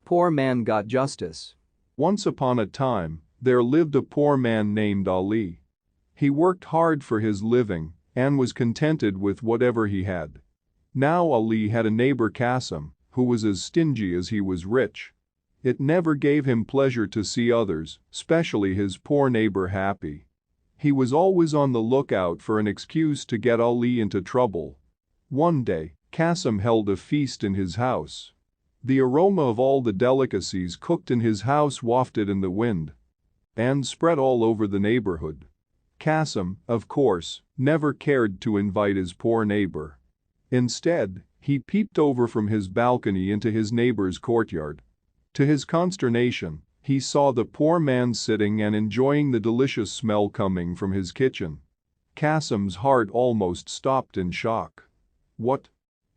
Poor man got justice. Once upon a time, there lived a poor man named Ali. He worked hard for his living and was contented with whatever he had. Now Ali had a neighbor Qasim, who was as stingy as he was rich. It never gave him pleasure to see others, especially his poor neighbor, happy. He was always on the lookout for an excuse to get Ali into trouble. One day, Qasim held a feast in his house. The aroma of all the delicacies cooked in his house wafted in the wind and spread all over the neighborhood. Qasim, of course, never cared to invite his poor neighbor. Instead, he peeped over from his balcony into his neighbor's courtyard. To his consternation, he saw the poor man sitting and enjoying the delicious smell coming from his kitchen. Qasim's heart almost stopped in shock. "What?"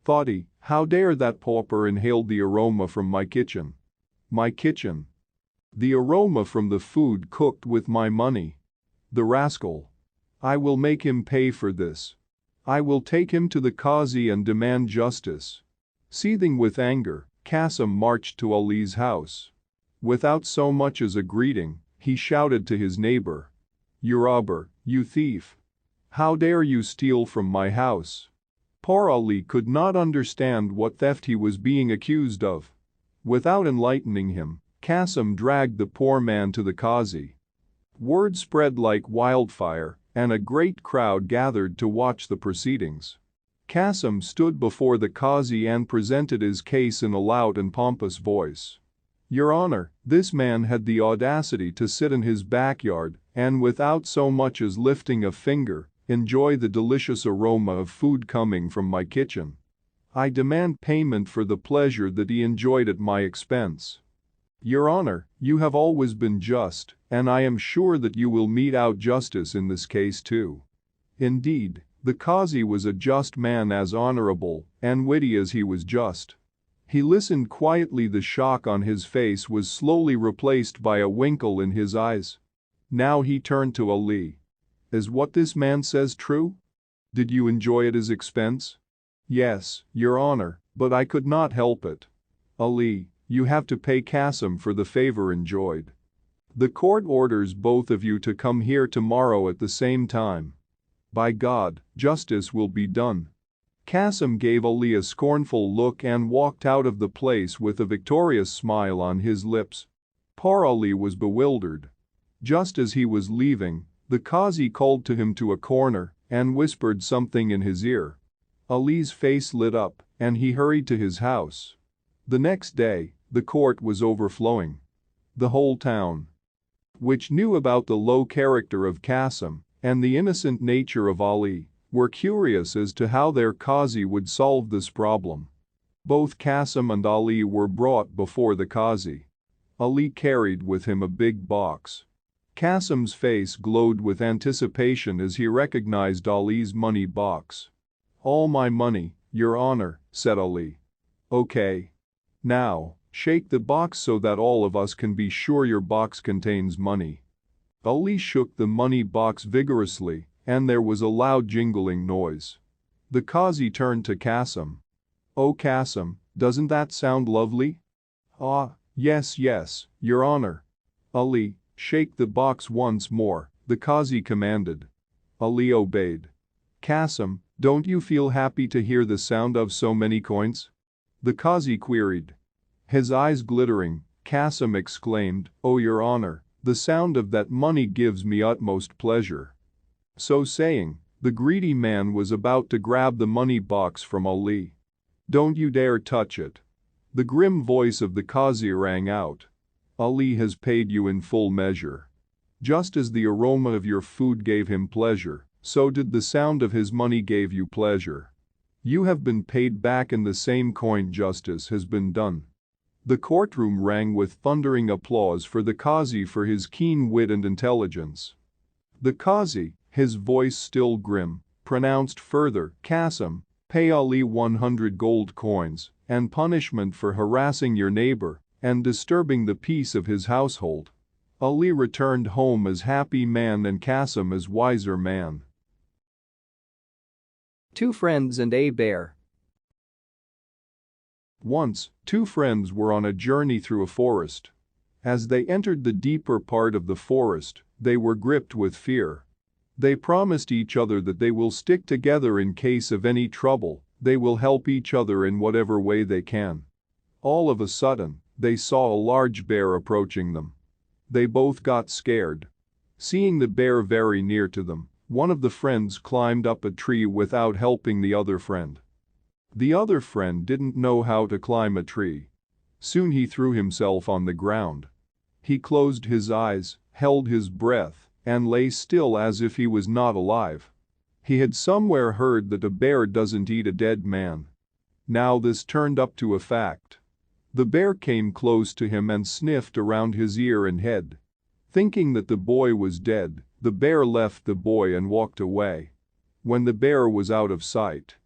thought he, "how dare that pauper inhale the aroma from my kitchen? My kitchen! The aroma from the food cooked with my money! The rascal! I will make him pay for this. I will take him to the Qazi and demand justice." Seething with anger, Qasim marched to Ali's house. Without so much as a greeting, he shouted to his neighbor, "You robber, you thief! How dare you steal from my house?" Poor Ali could not understand what theft he was being accused of. Without enlightening him, Qasim dragged the poor man to the Qazi. Word spread like wildfire, and a great crowd gathered to watch the proceedings. Qasim stood before the Qazi and presented his case in a loud and pompous voice. "Your Honor, this man had the audacity to sit in his backyard and without so much as lifting a finger, enjoy the delicious aroma of food coming from my kitchen. I demand payment for the pleasure that he enjoyed at my expense." "Your Honor, you have always been just, and I am sure that you will mete out justice in this case too." Indeed, the Qazi was a just man, as honorable and witty as he was just. He listened quietly. The shock on his face was slowly replaced by a twinkle in his eyes. Now he turned to Ali. "Is what this man says true? Did you enjoy at his expense?" "Yes, Your Honor, but I could not help it." "Ali, you have to pay Qasim for the favor enjoyed. The court orders both of you to come here tomorrow at the same time. By God, justice will be done." Qasim gave Ali a scornful look and walked out of the place with a victorious smile on his lips. Poor Ali was bewildered. Just as he was leaving, the Qazi called to him to a corner and whispered something in his ear. Ali's face lit up, and he hurried to his house. The next day, the court was overflowing. The whole town, which knew about the low character of Qasim and the innocent nature of Ali, were curious as to how their Qazi would solve this problem. Both Qasim and Ali were brought before the Qazi. Ali carried with him a big box. Qasim's face glowed with anticipation as he recognized Ali's money box. "All my money, Your Honor," said Ali. "Okay. Now, shake the box so that all of us can be sure your box contains money." Ali shook the money box vigorously, and there was a loud jingling noise. The Qazi turned to Qasim. "Oh Qasim, doesn't that sound lovely?" "Ah, yes, Your Honor." "Ali, shake the box once more," the Qazi commanded. Ali obeyed. "Qasim, don't you feel happy to hear the sound of so many coins?" the Qazi queried. His eyes glittering, Qasim exclaimed, "Oh Your Honor, the sound of that money gives me utmost pleasure." So saying, the greedy man was about to grab the money box from Ali. "Don't you dare touch it." The grim voice of the Qazi rang out. "Ali has paid you in full measure. Just as the aroma of your food gave him pleasure, so did the sound of his money gave you pleasure. You have been paid back in the same coin. Justice has been done." The courtroom rang with thundering applause for the Qazi for his keen wit and intelligence. The Qazi, his voice still grim, pronounced further, "Qasim, pay Ali 100 gold coins, and punishment for harassing your neighbor and disturbing the peace of his household." Ali returned home as happy man and Qasim as wiser man. Two friends and a bear. Once, two friends were on a journey through a forest. As they entered the deeper part of the forest, they were gripped with fear. They promised each other that they will stick together in case of any trouble, they will help each other in whatever way they can. All of a sudden, they saw a large bear approaching them. They both got scared. Seeing the bear very near to them, one of the friends climbed up a tree without helping the other friend. The other friend didn't know how to climb a tree. Soon he threw himself on the ground. He closed his eyes, held his breath, and lay still as if he was not alive. He had somewhere heard that a bear doesn't eat a dead man. Now this turned up to a fact. The bear came close to him and sniffed around his ear and head. Thinking that the boy was dead, the bear left the boy and walked away. When the bear was out of sight,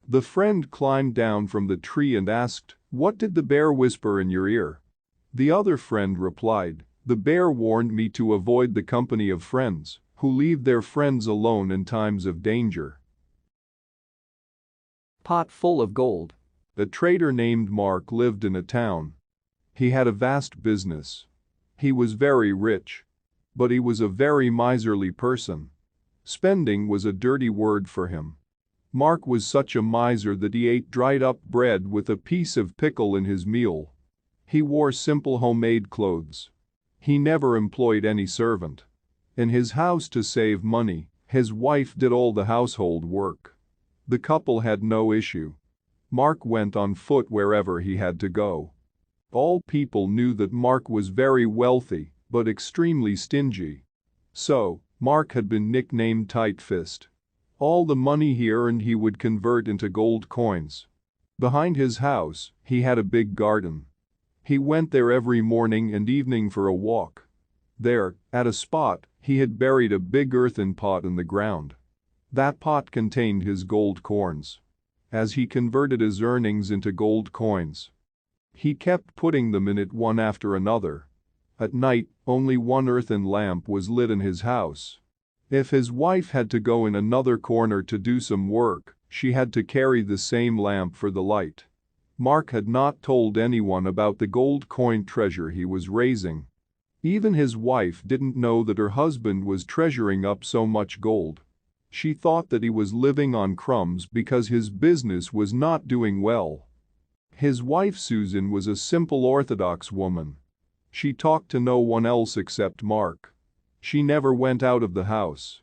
the friend climbed down from the tree and asked, "What did the bear whisper in your ear?" The other friend replied, "The bear warned me to avoid the company of friends who leave their friends alone in times of danger." Pot full of gold. A trader named Mark lived in a town. He had a vast business. He was very rich. But he was a very miserly person. Spending was a dirty word for him. Mark was such a miser that he ate dried up bread with a piece of pickle in his meal. He wore simple homemade clothes. He never employed any servant. In his house, to save money, his wife did all the household work. The couple had no issue. Mark went on foot wherever he had to go. All people knew that Mark was very wealthy, but extremely stingy. So, Mark had been nicknamed Tight Fist. All the money he earned he would convert into gold coins. Behind his house, he had a big garden. He went there every morning and evening for a walk. There, at a spot, he had buried a big earthen pot in the ground. That pot contained his gold corns. As he converted his earnings into gold coins, he kept putting them in it one after another. At night, only one earthen lamp was lit in his house. If his wife had to go in another corner to do some work, she had to carry the same lamp for the light. Mark had not told anyone about the gold coin treasure he was raising. Even his wife didn't know that her husband was treasuring up so much gold. She thought that he was living on crumbs because his business was not doing well. His wife Susan was a simple Orthodox woman. She talked to no one else except Mark. She never went out of the house.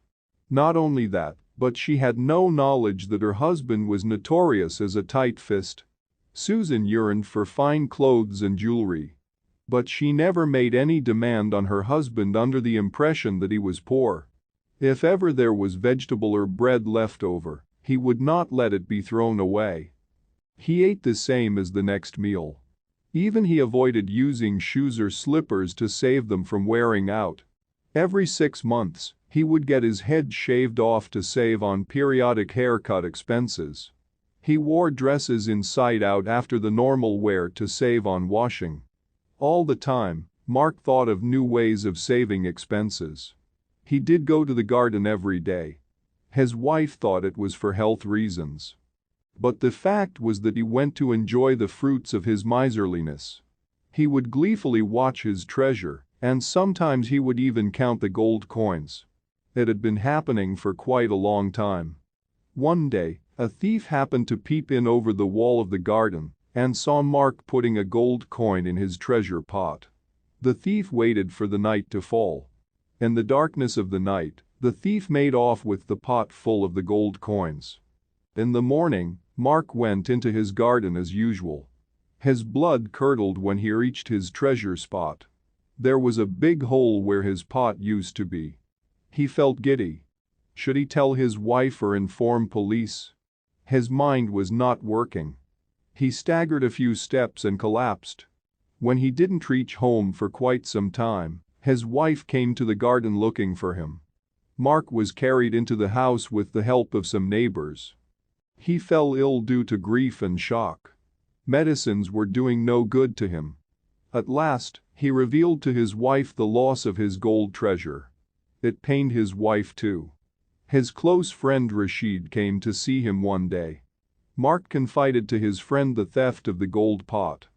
Not only that, but she had no knowledge that her husband was notorious as a tight fist. Susan yearned for fine clothes and jewelry. But she never made any demand on her husband under the impression that he was poor. If ever there was vegetable or bread left over, he would not let it be thrown away. He ate the same as the next meal. Even he avoided using shoes or slippers to save them from wearing out. Every 6 months, he would get his head shaved off to save on periodic haircut expenses. He wore dresses inside out after the normal wear to save on washing. All the time, Mark thought of new ways of saving expenses. He did go to the garden every day. His wife thought it was for health reasons. But the fact was that he went to enjoy the fruits of his miserliness. He would gleefully watch his treasure, and sometimes he would even count the gold coins. It had been happening for quite a long time. One day, a thief happened to peep in over the wall of the garden and saw Mark putting a gold coin in his treasure pot. The thief waited for the night to fall. In the darkness of the night, the thief made off with the pot full of the gold coins. In the morning, Mark went into his garden as usual. His blood curdled when he reached his treasure spot. There was a big hole where his pot used to be. He felt giddy. Should he tell his wife or inform police? His mind was not working. He staggered a few steps and collapsed. When he didn't reach home for quite some time, his wife came to the garden looking for him. Mark was carried into the house with the help of some neighbors. He fell ill due to grief and shock. Medicines were doing no good to him. At last, he revealed to his wife the loss of his gold treasure. It pained his wife too. His close friend Rashid came to see him one day. Mark confided to his friend the theft of the gold pot.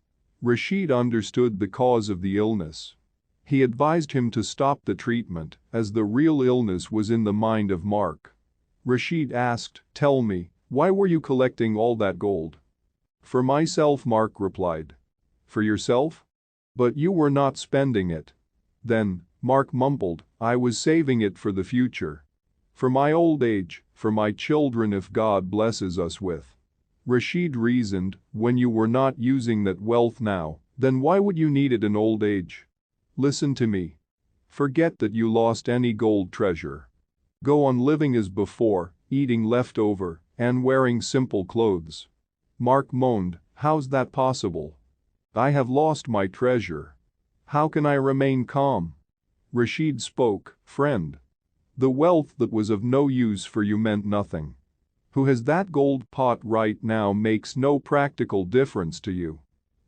Rashid understood the cause of the illness. He advised him to stop the treatment, as the real illness was in the mind of Mark. Rashid asked, "Tell me, why were you collecting all that gold?" "For myself," Mark replied. "For yourself? But you were not spending it." "Then," Mark mumbled, "I was saving it for the future. For my old age, for my children if God blesses us with." Rashid reasoned, "When you were not using that wealth now, then why would you need it in old age? Listen to me. Forget that you lost any gold treasure. Go on living as before, eating leftover, and wearing simple clothes." Mark moaned, "How's that possible? I have lost my treasure. How can I remain calm?" Rashid spoke, "Friend. The wealth that was of no use for you meant nothing. Who has that gold pot right now makes no practical difference to you.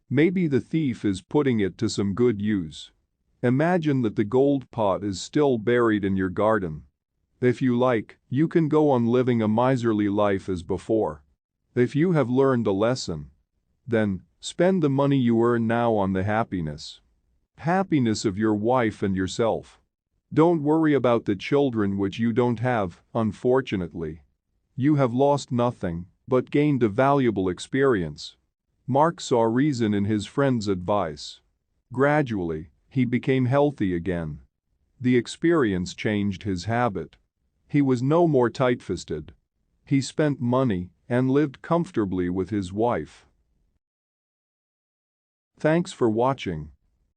Maybe the thief is putting it to some good use. Imagine that the gold pot is still buried in your garden. If you like, you can go on living a miserly life as before. If you have learned a lesson, then spend the money you earn now on the happiness of your wife and yourself. Don't worry about the children which you don't have, unfortunately. You have lost nothing, but gained a valuable experience." Mark saw reason in his friend's advice. Gradually, he became healthy again. The experience changed his habit. He was no more tight-fisted. He spent money and lived comfortably with his wife. Thanks for watching.